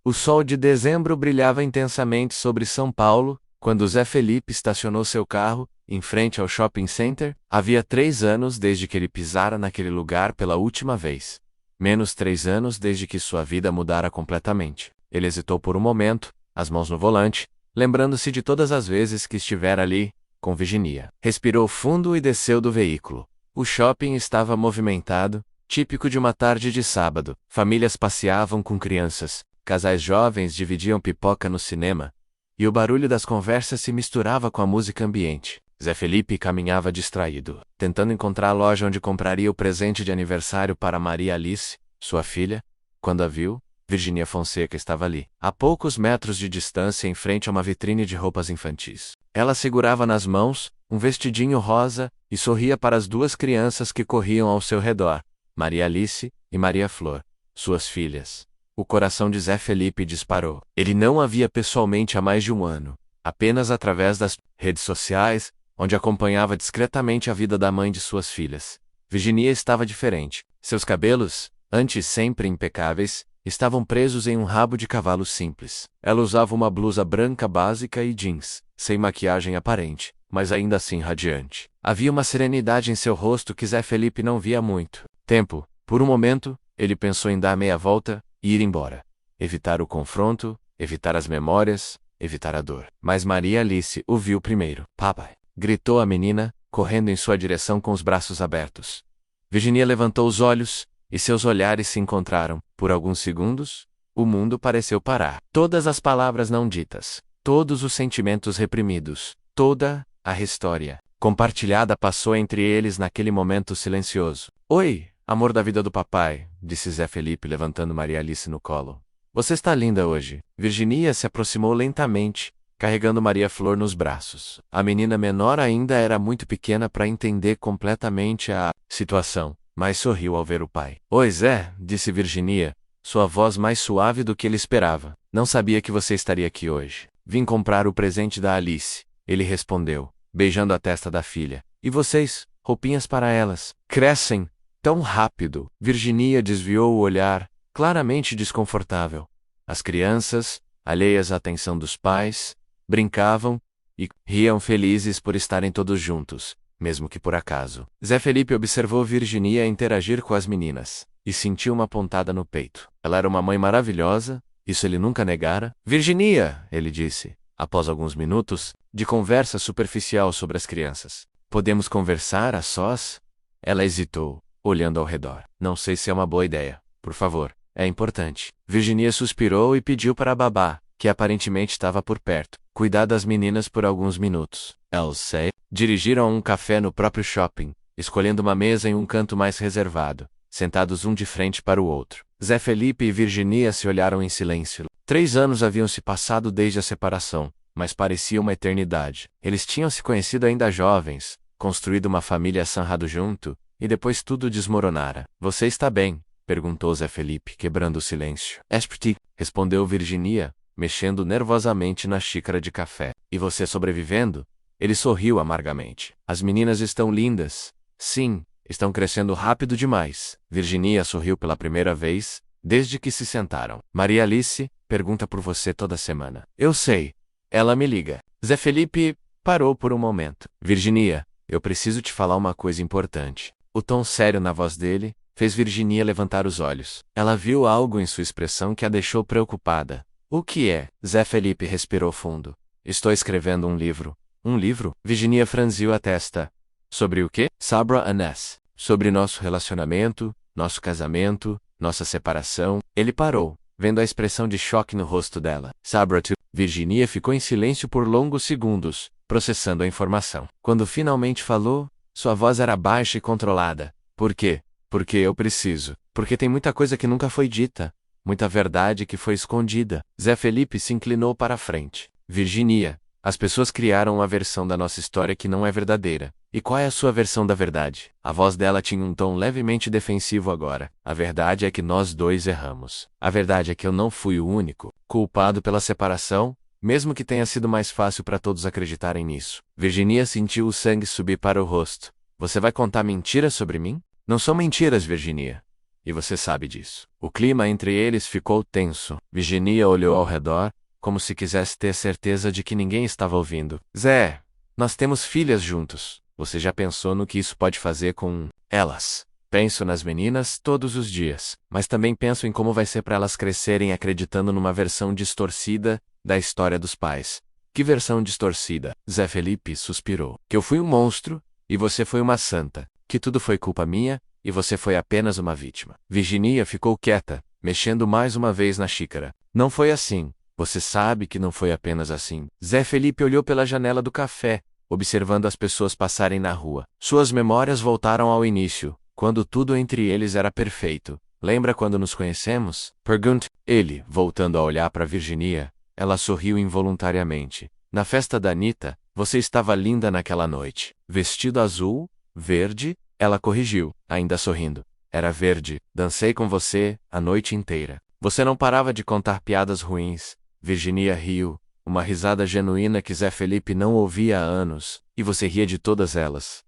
O sol de dezembro brilhava intensamente sobre São Paulo, quando Zé Felipe estacionou seu carro, em frente ao shopping center. Havia 3 anos desde que ele pisara naquele lugar pela última vez. Menos 3 anos desde que sua vida mudara completamente. Ele hesitou por um momento, as mãos no volante, lembrando-se de todas as vezes que estivera ali, com Virginia. Respirou fundo e desceu do veículo. O shopping estava movimentado, típico de uma tarde de sábado. Famílias passeavam com crianças, casais jovens dividiam pipoca no cinema, e o barulho das conversas se misturava com a música ambiente. Zé Felipe caminhava distraído, tentando encontrar a loja onde compraria o presente de aniversário para Maria Alice, sua filha. Quando a viu, Virginia Fonseca estava ali, a poucos metros de distância em frente a uma vitrine de roupas infantis. Ela segurava nas mãos um vestidinho rosa e sorria para as 2 crianças que corriam ao seu redor, Maria Alice e Maria Flor, suas filhas. O coração de Zé Felipe disparou. Ele não a via pessoalmente há mais de um ano, apenas através das redes sociais, onde acompanhava discretamente a vida da mãe de suas filhas. Virginia estava diferente. Seus cabelos, antes sempre impecáveis, estavam presos em um rabo de cavalo simples. Ela usava uma blusa branca básica e jeans, sem maquiagem aparente, mas ainda assim radiante. Havia uma serenidade em seu rosto que Zé Felipe não via há muito tempo. Por um momento, ele pensou em dar meia volta e ir embora. Evitar o confronto, evitar as memórias, evitar a dor. Mas Maria Alice o viu primeiro. "Papai!" gritou a menina, correndo em sua direção com os braços abertos. Virginia levantou os olhos, e seus olhares se encontraram. Por alguns segundos, o mundo pareceu parar. Todas as palavras não ditas, todos os sentimentos reprimidos, toda a história compartilhada passou entre eles naquele momento silencioso. "Oi, amor da vida do papai", disse Zé Felipe levantando Maria Alice no colo. "Você está linda hoje." Virginia se aproximou lentamente, carregando Maria Flor nos braços. A menina menor ainda era muito pequena para entender completamente a situação, mas sorriu ao ver o pai. "Oi, Zé", disse Virginia, sua voz mais suave do que ele esperava. "Não sabia que você estaria aqui hoje." "Vim comprar o presente da Alice", ele respondeu, beijando a testa da filha. "E vocês? Roupinhas para elas. Crescem tão rápido." Virginia desviou o olhar, claramente desconfortável. As crianças, alheias à atenção dos pais, brincavam e riam felizes por estarem todos juntos, mesmo que por acaso. Zé Felipe observou Virginia interagir com as meninas e sentiu uma pontada no peito. Ela era uma mãe maravilhosa, isso ele nunca negara. "Virginia", ele disse, após alguns minutos de conversa superficial sobre as crianças. "Podemos conversar a sós?" Ela hesitou, olhando ao redor. "Não sei se é uma boa ideia. Por favor, é importante." Virginia suspirou e pediu para a babá, que aparentemente estava por perto, cuidar das meninas por alguns minutos. Elsie dirigiram a um café no próprio shopping, escolhendo uma mesa em um canto mais reservado, sentados um de frente para o outro. Zé Felipe e Virginia se olharam em silêncio. 3 anos haviam se passado desde a separação, mas parecia uma eternidade. Eles tinham se conhecido ainda jovens, construído uma família sanrado junto, e depois tudo desmoronara. "Você está bem?" perguntou Zé Felipe, quebrando o silêncio. "Esprit", respondeu Virginia, mexendo nervosamente na xícara de café. "E você sobrevivendo?" Ele sorriu amargamente. "As meninas estão lindas." "Sim, estão crescendo rápido demais." Virginia sorriu pela primeira vez, desde que se sentaram. "Maria Alice pergunta por você toda semana." "Eu sei. Ela me liga." Zé Felipe parou por um momento. "Virginia, eu preciso te falar uma coisa importante." O tom sério na voz dele fez Virginia levantar os olhos. Ela viu algo em sua expressão que a deixou preocupada. "O que é?" Zé Felipe respirou fundo. "Estou escrevendo um livro." "Um livro?" Virginia franziu a testa. "Sobre o quê?" "Sabra Aness. Sobre nosso relacionamento, nosso casamento, nossa separação." Ele parou, vendo a expressão de choque no rosto dela. "Sabra tu." Virginia ficou em silêncio por longos segundos, processando a informação. Quando finalmente falou, sua voz era baixa e controlada. "Por quê?" "Porque eu preciso. Porque tem muita coisa que nunca foi dita. Muita verdade que foi escondida." Zé Felipe se inclinou para a frente. "Virginia, as pessoas criaram uma versão da nossa história que não é verdadeira. E qual é a sua versão da verdade?" A voz dela tinha um tom levemente defensivo agora. "A verdade é que nós dois erramos. A verdade é que eu não fui o único culpado pela separação, mesmo que tenha sido mais fácil para todos acreditarem nisso." Virginia sentiu o sangue subir para o rosto. "Você vai contar mentiras sobre mim?" "Não são mentiras, Virginia. e você sabe disso. O clima entre eles ficou tenso. Virginia olhou ao redor, como se quisesse ter certeza de que ninguém estava ouvindo. Zé, nós temos filhas juntos. Você já pensou no que isso pode fazer com elas? Penso nas meninas todos os dias, mas também penso em como vai ser para elas crescerem acreditando numa versão distorcida da história dos pais. Que versão distorcida? Zé Felipe suspirou. Que eu fui um monstro, e você foi uma santa. Que tudo foi culpa minha, e você foi apenas uma vítima. Virginia ficou quieta, mexendo mais uma vez na xícara. Não foi assim. Você sabe que não foi apenas assim. Zé Felipe olhou pela janela do café, observando as pessoas passarem na rua. Suas memórias voltaram ao início, quando tudo entre eles era perfeito. Lembra quando nos conhecemos? Perguntou ele, voltando a olhar para Virginia. Ela sorriu involuntariamente. Na festa da Anita, você estava linda naquela noite. Vestido azul, verde, ela corrigiu, ainda sorrindo. Era verde. Dancei com você a noite inteira. Você não parava de contar piadas ruins. Virginia riu, uma risada genuína que Zé Felipe não ouvia há anos, e você ria de todas elas.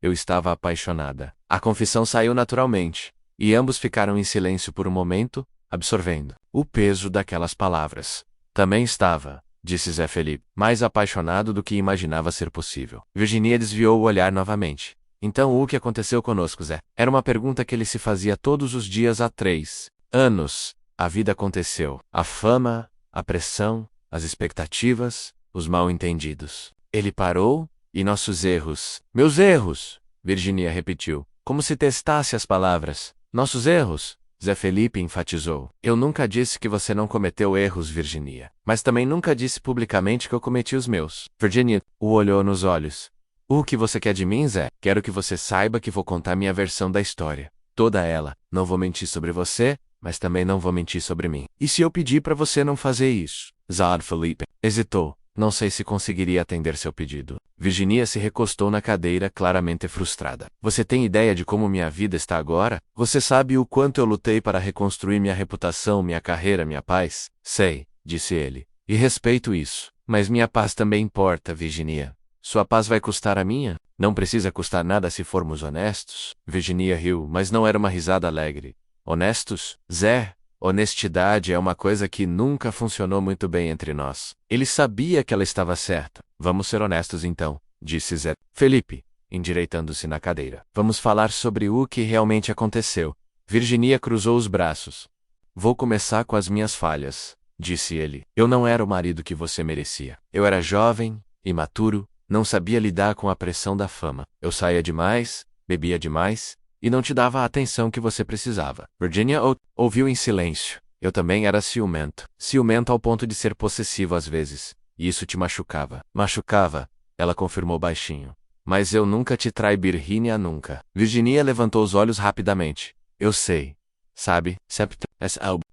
Eu estava apaixonada. A confissão saiu naturalmente, e ambos ficaram em silêncio por um momento, absorvendo o peso daquelas palavras. Também estava, disse Zé Felipe, mais apaixonado do que imaginava ser possível. Virginia desviou o olhar novamente. Então o que aconteceu conosco, Zé? Era uma pergunta que ele se fazia todos os dias há 3 anos. A vida aconteceu. A fama, a pressão, as expectativas, os mal-entendidos. Ele parou, e nossos erros. Meus erros! Virginia repetiu, como se testasse as palavras. Nossos erros? Zé Felipe enfatizou. Eu nunca disse que você não cometeu erros, Virginia. Mas também nunca disse publicamente que eu cometi os meus. Virginia o olhou nos olhos. O que você quer de mim, Zé? Quero que você saiba que vou contar minha versão da história. Toda ela. Não vou mentir sobre você, mas também não vou mentir sobre mim. E se eu pedir para você não fazer isso? Zé Felipe hesitou. Não sei se conseguiria atender seu pedido. Virginia se recostou na cadeira, claramente frustrada. Você tem ideia de como minha vida está agora? Você sabe o quanto eu lutei para reconstruir minha reputação, minha carreira, minha paz? Sei, disse ele. E respeito isso. Mas minha paz também importa, Virginia. Sua paz vai custar a minha? Não precisa custar nada se formos honestos. Virginia riu, mas não era uma risada alegre. Honestos? Zé? Honestidade é uma coisa que nunca funcionou muito bem entre nós. Ele sabia que ela estava certa. Vamos ser honestos então, disse Zé Felipe, endireitando-se na cadeira. Vamos falar sobre o que realmente aconteceu. Virginia cruzou os braços. Vou começar com as minhas falhas, disse ele. Eu não era o marido que você merecia. Eu era jovem, imaturo, não sabia lidar com a pressão da fama. Eu saía demais, bebia demais, e não te dava a atenção que você precisava. Virginia ouviu em silêncio. Eu também era ciumento. Ciumento ao ponto de ser possessivo às vezes. E isso te machucava. Machucava, ela confirmou baixinho. Mas eu nunca te traí, Virginia, nunca. Virginia levantou os olhos rapidamente. Eu sei. Sabe,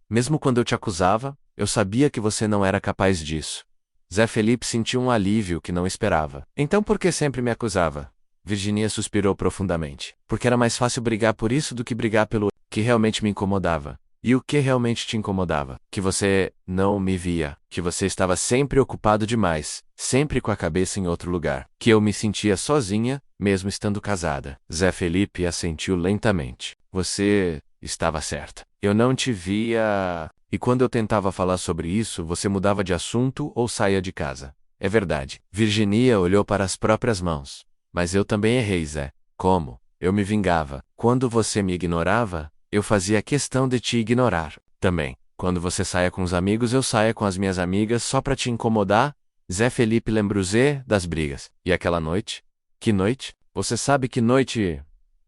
mesmo quando eu te acusava, eu sabia que você não era capaz disso. Zé Felipe sentiu um alívio que não esperava. Então por que sempre me acusava? Virginia suspirou profundamente. Porque era mais fácil brigar por isso do que brigar pelo que realmente me incomodava. E o que realmente te incomodava? Que você não me via. Que você estava sempre ocupado demais. Sempre com a cabeça em outro lugar. Que eu me sentia sozinha, mesmo estando casada. Zé Felipe assentiu lentamente. Você estava certa. Eu não te via. E quando eu tentava falar sobre isso, você mudava de assunto ou saía de casa. É verdade. Virginia olhou para as próprias mãos. Mas eu também errei, Zé. Como? Eu me vingava. Quando você me ignorava, eu fazia questão de te ignorar. Também. Quando você saia com os amigos, eu saia com as minhas amigas só para te incomodar? Zé Felipe lembrou Zé das brigas. E aquela noite? Que noite? Você sabe que noite?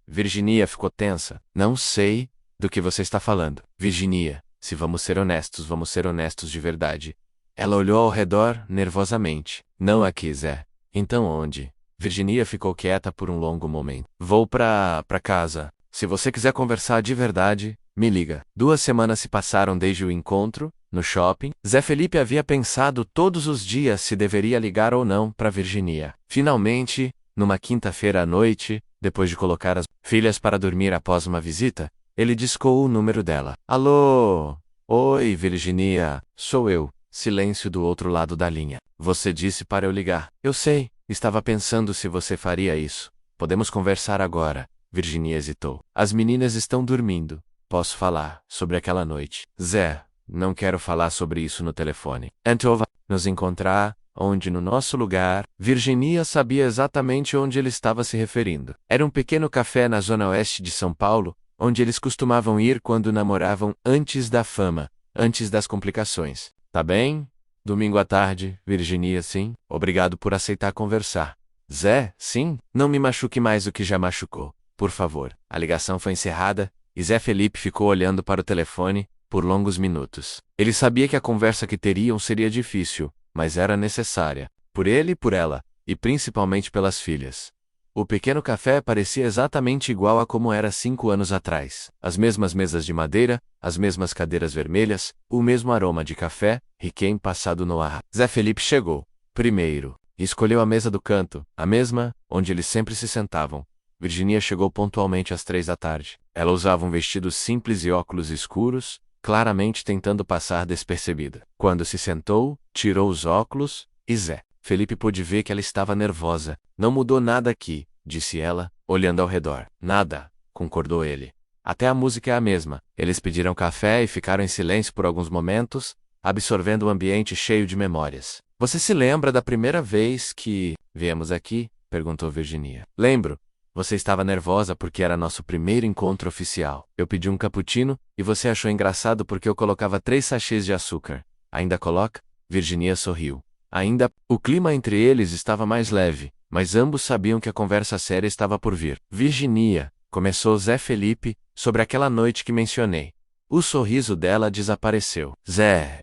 Virginia ficou tensa. Não sei do que você está falando. Virginia, se vamos ser honestos de verdade. Ela olhou ao redor, nervosamente. Não aqui, Zé. Então onde? Virginia ficou quieta por um longo momento. Vou pra casa. Se você quiser conversar de verdade, me liga. 2 semanas se passaram desde o encontro, no shopping. Zé Felipe havia pensado todos os dias se deveria ligar ou não para Virginia. Finalmente, numa quinta-feira à noite, depois de colocar as filhas para dormir após uma visita, ele discou o número dela. Alô? Oi, Virginia. Sou eu. Silêncio do outro lado da linha. Você disse para eu ligar. Eu sei. Estava pensando se você faria isso. Podemos conversar agora. Virginia hesitou. As meninas estão dormindo. posso falar sobre aquela noite. Zé, não quero falar sobre isso no telefone. Então vai nos encontrar, onde no nosso lugar. Virginia sabia exatamente onde ele estava se referindo. Era um pequeno café na zona oeste de São Paulo, onde eles costumavam ir quando namoravam antes da fama, antes das complicações. Tá bem? Domingo à tarde, Virginia, sim. Obrigado por aceitar conversar. Zé, sim, não me machuque mais do que já machucou. Por favor. A ligação foi encerrada, e Zé Felipe ficou olhando para o telefone por longos minutos. Ele sabia que a conversa que teriam seria difícil, mas era necessária. Por ele e por ela, e principalmente pelas filhas. O pequeno café parecia exatamente igual a como era 5 anos atrás. As mesmas mesas de madeira, as mesmas cadeiras vermelhas, o mesmo aroma de café, Riquem passado no ar. Zé Felipe chegou, primeiro, e escolheu a mesa do canto, a mesma, onde eles sempre se sentavam. Virginia chegou pontualmente às 3 da tarde. Ela usava um vestido simples e óculos escuros, claramente tentando passar despercebida. Quando se sentou, tirou os óculos, e Zé Felipe pôde ver que ela estava nervosa. Não mudou nada aqui, disse ela, olhando ao redor. Nada, concordou ele. Até a música é a mesma. Eles pediram café e ficaram em silêncio por alguns momentos, absorvendo o ambiente cheio de memórias. Você se lembra da primeira vez que viemos aqui? Perguntou Virginia. Lembro. Você estava nervosa porque era nosso primeiro encontro oficial. Eu pedi um cappuccino, e você achou engraçado porque eu colocava 3 sachês de açúcar. Ainda coloca? Virginia sorriu. Ainda, o clima entre eles estava mais leve, mas ambos sabiam que a conversa séria estava por vir. Virginia, começou Zé Felipe, sobre aquela noite que mencionei. O sorriso dela desapareceu. Zé,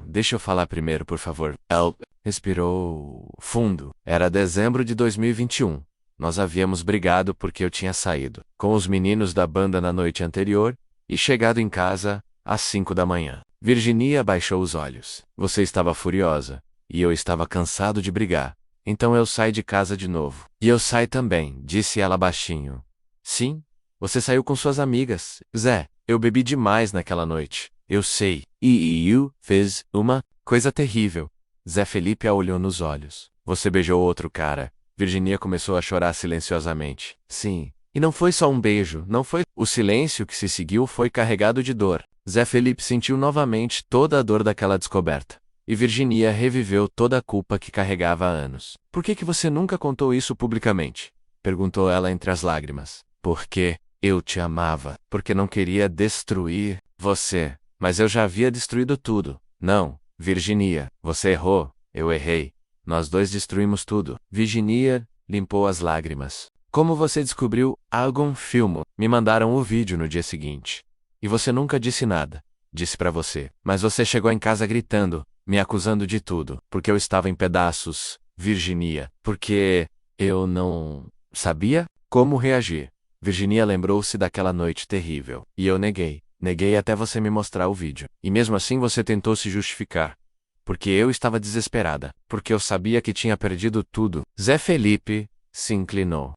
deixa eu falar primeiro, por favor. Ela respirou fundo. Era dezembro de 2021. Nós havíamos brigado porque eu tinha saído com os meninos da banda na noite anterior e chegado em casa às 5 da manhã. Virginia baixou os olhos. Você estava furiosa. E eu estava cansado de brigar. Então eu saí de casa de novo. E eu saí também, disse ela baixinho. Sim, você saiu com suas amigas. Zé, eu bebi demais naquela noite. Eu sei. E eu fez uma coisa terrível. Zé Felipe a olhou nos olhos. Você beijou outro cara. Virginia começou a chorar silenciosamente. Sim. E não foi só um beijo, não foi. O silêncio que se seguiu foi carregado de dor. Zé Felipe sentiu novamente toda a dor daquela descoberta. E Virginia reviveu toda a culpa que carregava há anos. Por que você nunca contou isso publicamente? Perguntou ela entre as lágrimas. Porque eu te amava. Porque não queria destruir você. Mas eu já havia destruído tudo. Não, Virginia, você errou. Eu errei. Nós dois destruímos tudo. Virginia limpou as lágrimas. Como você descobriu algum filme? Me mandaram o vídeo no dia seguinte. E você nunca disse nada. Disse pra você. Mas você chegou em casa gritando, me acusando de tudo, porque eu estava em pedaços, Virginia. Porque eu não sabia como reagir. Virginia lembrou-se daquela noite terrível. E eu neguei. Neguei até você me mostrar o vídeo. E mesmo assim você tentou se justificar. Porque eu estava desesperada. Porque eu sabia que tinha perdido tudo. Zé Felipe se inclinou.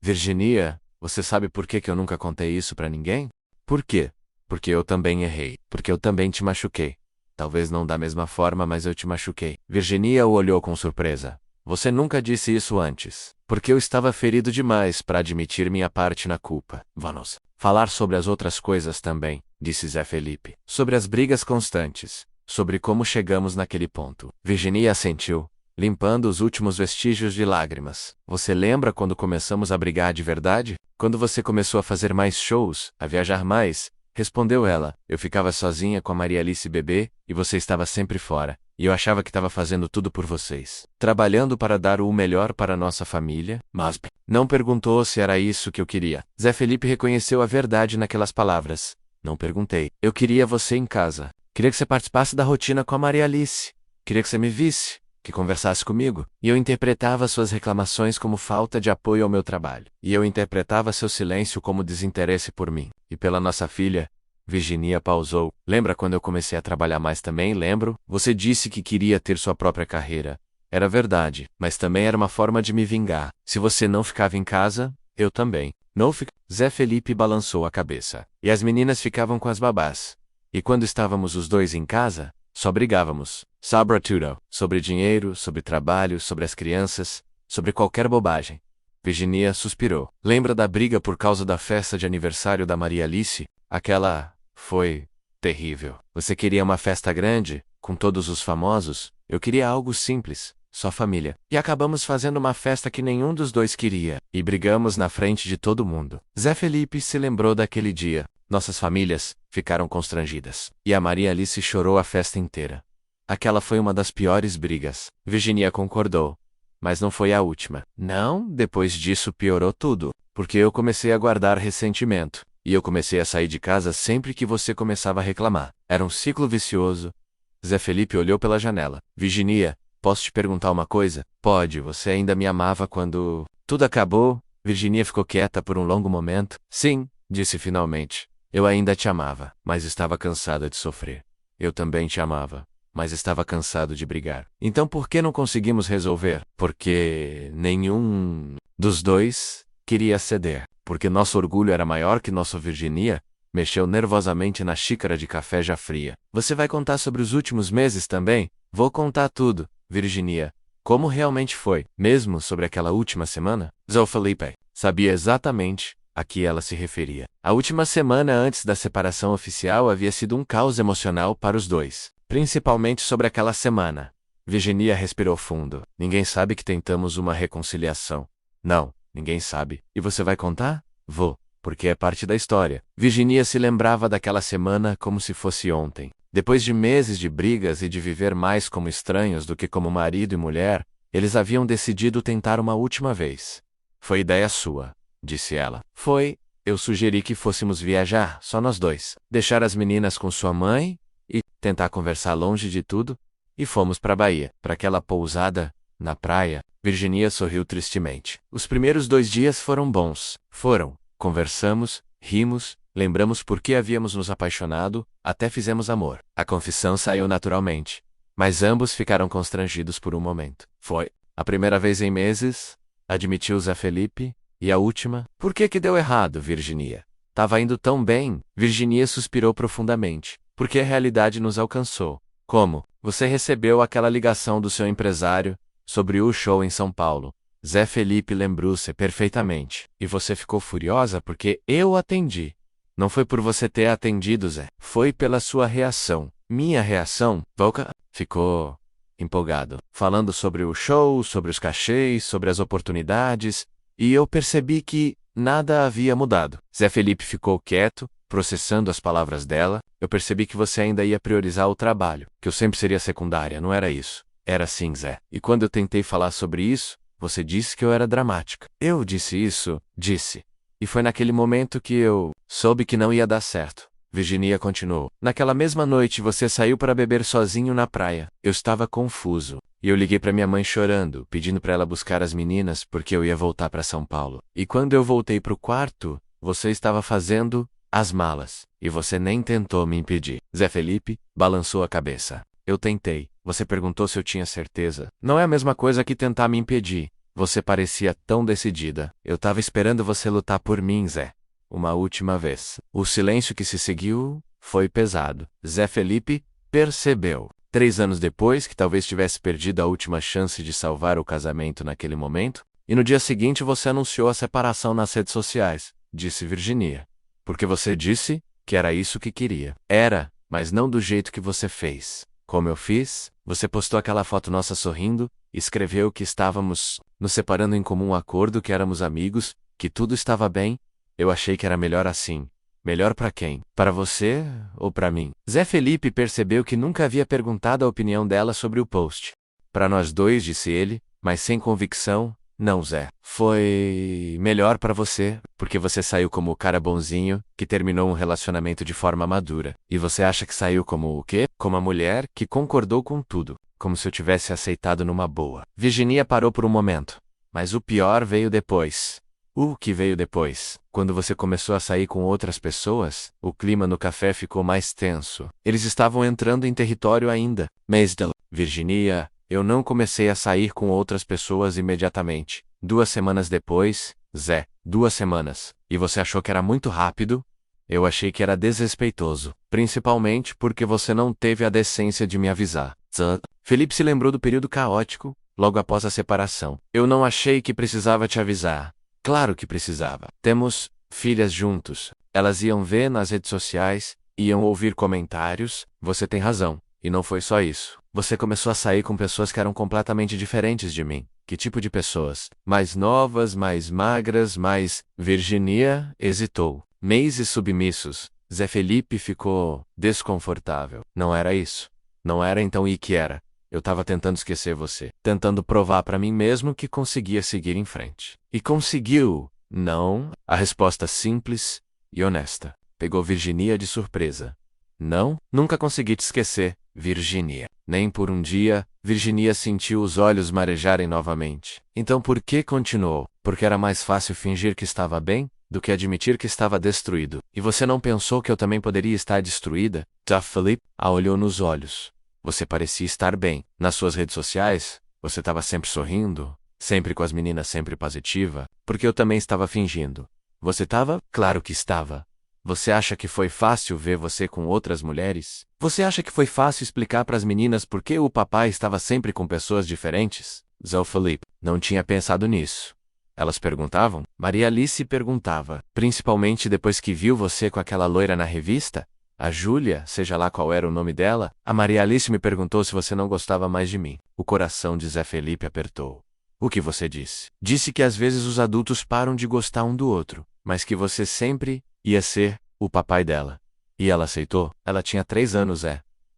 Virginia, você sabe por que eu nunca contei isso pra ninguém? Por quê? Porque eu também errei. Porque eu também te machuquei. Talvez não da mesma forma, mas eu te machuquei. Virginia o olhou com surpresa. Você nunca disse isso antes. Porque eu estava ferido demais para admitir minha parte na culpa. Vamos falar sobre as outras coisas também, disse Zé Felipe. Sobre as brigas constantes. Sobre como chegamos naquele ponto. Virginia assentiu, limpando os últimos vestígios de lágrimas. Você lembra quando começamos a brigar de verdade? Quando você começou a fazer mais shows, a viajar mais? Respondeu ela. Eu ficava sozinha com a Maria Alice bebê, e você estava sempre fora. E eu achava que estava fazendo tudo por vocês. Trabalhando para dar o melhor para nossa família, mas não perguntou se era isso que eu queria. Zé Felipe reconheceu a verdade naquelas palavras. Não perguntei. Eu queria você em casa. Queria que você participasse da rotina com a Maria Alice. Queria que você me visse, que conversasse comigo. E eu interpretava suas reclamações como falta de apoio ao meu trabalho. E eu interpretava seu silêncio como desinteresse por mim. E pela nossa filha. Virginia pausou. Lembra quando eu comecei a trabalhar mais também? Lembro. Você disse que queria ter sua própria carreira. Era verdade, mas também era uma forma de me vingar. Se você não ficava em casa, eu também. Não fic... Zé Felipe balançou a cabeça. E as meninas ficavam com as babás. E quando estávamos os dois em casa, só brigávamos. Sobre tudo. Sobre dinheiro, sobre trabalho, sobre as crianças, sobre qualquer bobagem. Virginia suspirou. Lembra da briga por causa da festa de aniversário da Maria Alice? Aquela foi terrível. Você queria uma festa grande, com todos os famosos? Eu queria algo simples, só família. E acabamos fazendo uma festa que nenhum dos dois queria, e brigamos na frente de todo mundo. Zé Felipe se lembrou daquele dia. Nossas famílias ficaram constrangidas. E a Maria Alice chorou a festa inteira. Aquela foi uma das piores brigas. Virginia concordou. Mas não foi a última. Não, depois disso piorou tudo. Porque eu comecei a guardar ressentimento. E eu comecei a sair de casa sempre que você começava a reclamar. Era um ciclo vicioso. Zé Felipe olhou pela janela. Virginia, posso te perguntar uma coisa? Pode, você ainda me amava quando... Tudo acabou? Virginia ficou quieta por um longo momento. Sim, disse finalmente. Eu ainda te amava, mas estava cansada de sofrer. Eu também te amava, mas estava cansado de brigar. Então por que não conseguimos resolver? Porque nenhum dos dois queria ceder. Porque nosso orgulho era maior que nosso Virginia mexeu nervosamente na xícara de café já fria. Você vai contar sobre os últimos meses também? Vou contar tudo, Virginia. Como realmente foi, mesmo sobre aquela última semana? Zé Felipe sabia exatamente a que ela se referia. A última semana antes da separação oficial havia sido um caos emocional para os dois. Principalmente sobre aquela semana. Virginia respirou fundo. Ninguém sabe que tentamos uma reconciliação. Não, ninguém sabe. E você vai contar? Vou, porque é parte da história. Virginia se lembrava daquela semana como se fosse ontem. Depois de meses de brigas e de viver mais como estranhos do que como marido e mulher, eles haviam decidido tentar uma última vez. Foi ideia sua, disse ela. Foi. Eu sugeri que fôssemos viajar, só nós dois. Deixar as meninas com sua mãe e tentar conversar longe de tudo. E fomos para a Bahia, para aquela pousada, na praia. Virginia sorriu tristemente. Os primeiros 2 dias foram bons. Foram. Conversamos, rimos, lembramos por que havíamos nos apaixonado, até fizemos amor. A confissão saiu naturalmente. Mas ambos ficaram constrangidos por um momento. Foi a primeira vez em meses, admitiu Zé Felipe. E a última? Por que deu errado, Virginia? Tava indo tão bem. Virginia suspirou profundamente. Porque a realidade nos alcançou. Como? Você recebeu aquela ligação do seu empresário sobre o show em São Paulo. Zé Felipe lembrou-se perfeitamente. E você ficou furiosa porque eu atendi. Não foi por você ter atendido, Zé. Foi pela sua reação. Minha reação? Volca ficou empolgado. Falando sobre o show, sobre os cachês, sobre as oportunidades. E eu percebi que nada havia mudado. Zé Felipe ficou quieto, processando as palavras dela. Eu percebi que você ainda ia priorizar o trabalho, que eu sempre seria secundária, não era isso. Era sim, Zé. E quando eu tentei falar sobre isso, você disse que eu era dramática. Eu disse isso? Disse. E foi naquele momento que eu soube que não ia dar certo. Virginia continuou. Naquela mesma noite você saiu para beber sozinho na praia. Eu estava confuso. E eu liguei para minha mãe chorando, pedindo para ela buscar as meninas porque eu ia voltar para São Paulo. E quando eu voltei para o quarto, você estava fazendo as malas. E você nem tentou me impedir. Zé Felipe balançou a cabeça. Eu tentei. Você perguntou se eu tinha certeza. Não é a mesma coisa que tentar me impedir. Você parecia tão decidida. Eu estava esperando você lutar por mim, Zé. Uma última vez. O silêncio que se seguiu foi pesado. Zé Felipe percebeu. 3 anos depois que talvez tivesse perdido a última chance de salvar o casamento naquele momento, e no dia seguinte você anunciou a separação nas redes sociais, disse Virginia. Porque você disse que era isso que queria. Era, mas não do jeito que você fez. Como eu fiz, você postou aquela foto nossa sorrindo, escreveu que estávamos nos separando em comum acordo, que éramos amigos, que tudo estava bem. Eu achei que era melhor assim. Melhor para quem? Para você ou para mim? Zé Felipe percebeu que nunca havia perguntado a opinião dela sobre o post. Para nós dois, disse ele, mas sem convicção. Não, Zé. Foi melhor para você, porque você saiu como o cara bonzinho, que terminou um relacionamento de forma madura. E você acha que saiu como o quê? Como a mulher que concordou com tudo, como se eu tivesse aceitado numa boa. Virginia parou por um momento. Mas o pior veio depois. O que veio depois? Quando você começou a sair com outras pessoas, o clima no café ficou mais tenso. Eles estavam entrando em território ainda. Maisdale, Virginia, eu não comecei a sair com outras pessoas imediatamente. 2 semanas depois, Zé, 2 semanas. E você achou que era muito rápido? Eu achei que era desrespeitoso. Principalmente porque você não teve a decência de me avisar. Zé. Felipe se lembrou do período caótico, logo após a separação. Eu não achei que precisava te avisar. Claro que precisava. Temos filhas juntos. Elas iam ver nas redes sociais, iam ouvir comentários, você tem razão. E não foi só isso. Você começou a sair com pessoas que eram completamente diferentes de mim. Que tipo de pessoas? Mais novas, mais magras, mais... Virginia hesitou. Meses submissos. Zé Felipe ficou desconfortável. Não era isso. Não era então e que era. Eu tava tentando esquecer você. Tentando provar pra mim mesmo que conseguia seguir em frente. E conseguiu. Não. A resposta simples e honesta. Pegou Virginia de surpresa. Não, nunca consegui te esquecer, Virginia. Nem por um dia, Virginia sentiu os olhos marejarem novamente. Então por que continuou? Porque era mais fácil fingir que estava bem do que admitir que estava destruído. E você não pensou que eu também poderia estar destruída? Zé Felipe a olhou nos olhos. Você parecia estar bem. Nas suas redes sociais, você estava sempre sorrindo, sempre com as meninas, sempre positiva, porque eu também estava fingindo. Você estava? Claro que estava. Você acha que foi fácil ver você com outras mulheres? Você acha que foi fácil explicar para as meninas por que o papai estava sempre com pessoas diferentes? Zé Felipe não tinha pensado nisso. Elas perguntavam? Maria Alice perguntava, principalmente depois que viu você com aquela loira na revista? A Júlia, seja lá qual era o nome dela, a Maria Alice me perguntou se você não gostava mais de mim. O coração de Zé Felipe apertou. O que você disse? Disse que às vezes os adultos param de gostar um do outro, mas que você sempre ia ser o papai dela. E ela aceitou? Ela tinha 3 anos,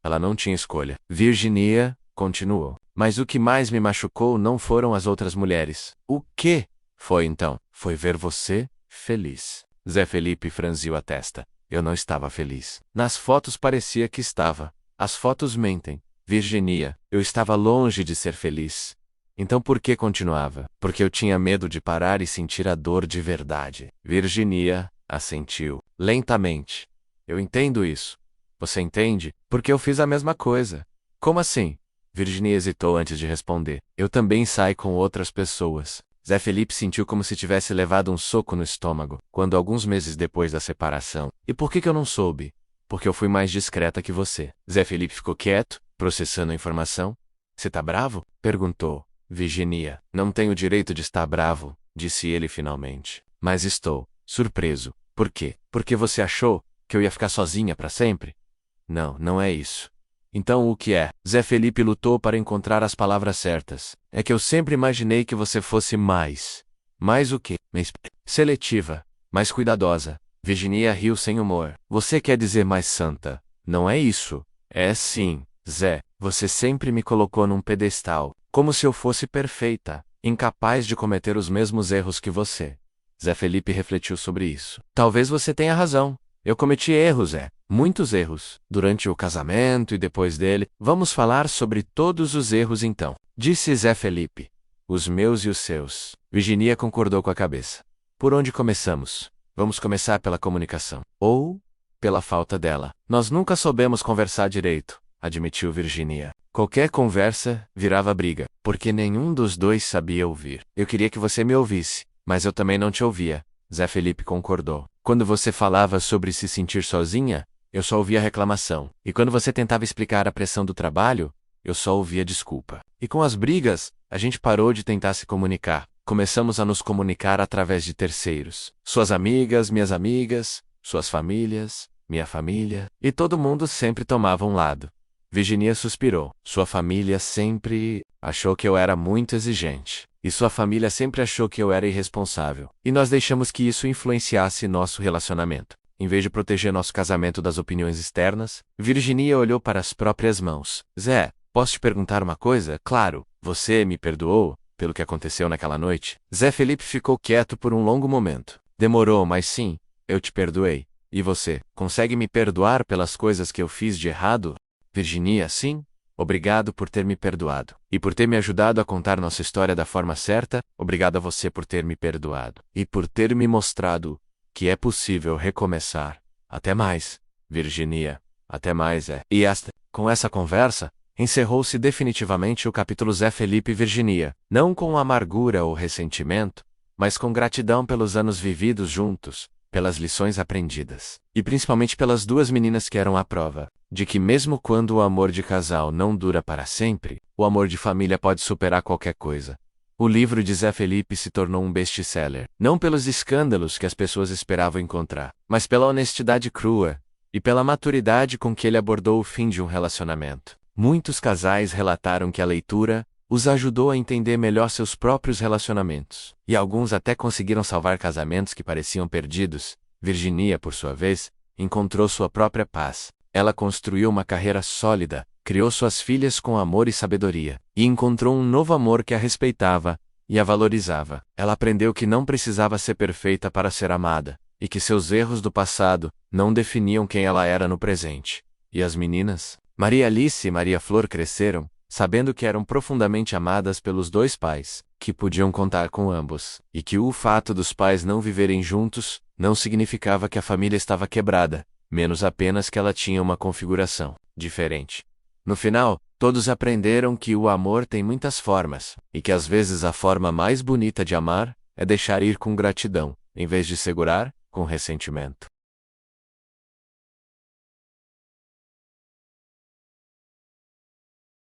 Ela não tinha escolha. Virginia continuou. Mas o que mais me machucou não foram as outras mulheres. O que foi então? Foi ver você feliz. Zé Felipe franziu a testa. Eu não estava feliz. Nas fotos parecia que estava. As fotos mentem. Virginia, eu estava longe de ser feliz. Então por que continuava? Porque eu tinha medo de parar e sentir a dor de verdade. Virginia assentiu, lentamente. Eu entendo isso. Você entende? Porque eu fiz a mesma coisa. Como assim? Virginia hesitou antes de responder. Eu também saio com outras pessoas. Zé Felipe sentiu como se tivesse levado um soco no estômago, quando alguns meses depois da separação. E por que eu não soube? Porque eu fui mais discreta que você. Zé Felipe ficou quieto, processando a informação. Você tá bravo? Perguntou. Virginia, não tenho o direito de estar bravo, disse ele finalmente. Mas estou surpreso. Por quê? Porque você achou que eu ia ficar sozinha para sempre? Não, não é isso. Então o que é? Zé Felipe lutou para encontrar as palavras certas. É que eu sempre imaginei que você fosse mais. Mais o quê? Seletiva. Mais cuidadosa. Virginia riu sem humor. Você quer dizer mais santa? Não é isso. É sim, Zé. Você sempre me colocou num pedestal. Como se eu fosse perfeita. Incapaz de cometer os mesmos erros que você. Zé Felipe refletiu sobre isso. Talvez você tenha razão. Eu cometi erros, muitos erros, durante o casamento e depois dele. Vamos falar sobre todos os erros então, disse Zé Felipe. Os meus e os seus. Virginia concordou com a cabeça. Por onde começamos? Vamos começar pela comunicação. Ou pela falta dela. Nós nunca soubemos conversar direito, admitiu Virginia. Qualquer conversa virava briga, porque nenhum dos dois sabia ouvir. Eu queria que você me ouvisse, mas eu também não te ouvia. Zé Felipe concordou. Quando você falava sobre se sentir sozinha, eu só ouvia reclamação. E quando você tentava explicar a pressão do trabalho, eu só ouvia desculpa. E com as brigas, a gente parou de tentar se comunicar. Começamos a nos comunicar através de terceiros. Suas amigas, suas famílias, minha família. E todo mundo sempre tomava um lado. Virginia suspirou. Sua família sempre achou que eu era muito exigente. E sua família sempre achou que eu era irresponsável. E nós deixamos que isso influenciasse nosso relacionamento. Em vez de proteger nosso casamento das opiniões externas, Virginia olhou para as próprias mãos. Zé, posso te perguntar uma coisa? Claro, você me perdoou pelo que aconteceu naquela noite? Zé Felipe ficou quieto por um longo momento. Demorou, mas sim, eu te perdoei. E você, consegue me perdoar pelas coisas que eu fiz de errado? Virginia, sim. Obrigado por ter me perdoado. E por ter me ajudado a contar nossa história da forma certa, obrigado a você por ter me perdoado. E por ter me mostrado que é possível recomeçar. Até mais, Virginia. Até mais, E com essa conversa, encerrou-se definitivamente o capítulo Zé Felipe e Virginia. Não com amargura ou ressentimento, mas com gratidão pelos anos vividos juntos, pelas lições aprendidas. E principalmente pelas duas meninas que eram a prova de que mesmo quando o amor de casal não dura para sempre, o amor de família pode superar qualquer coisa. O livro de Zé Felipe se tornou um best-seller, não pelos escândalos que as pessoas esperavam encontrar, mas pela honestidade crua e pela maturidade com que ele abordou o fim de um relacionamento. Muitos casais relataram que a leitura os ajudou a entender melhor seus próprios relacionamentos, e alguns até conseguiram salvar casamentos que pareciam perdidos. Virginia, por sua vez, encontrou sua própria paz. Ela construiu uma carreira sólida, criou suas filhas com amor e sabedoria, e encontrou um novo amor que a respeitava e a valorizava. Ela aprendeu que não precisava ser perfeita para ser amada, e que seus erros do passado não definiam quem ela era no presente. E as meninas? Maria Alice e Maria Flor cresceram, sabendo que eram profundamente amadas pelos dois pais, que podiam contar com ambos, e que o fato dos pais não viverem juntos não significava que a família estava quebrada, menos apenas que ela tinha uma configuração diferente. No final, todos aprenderam que o amor tem muitas formas, e que às vezes a forma mais bonita de amar é deixar ir com gratidão, em vez de segurar com ressentimento.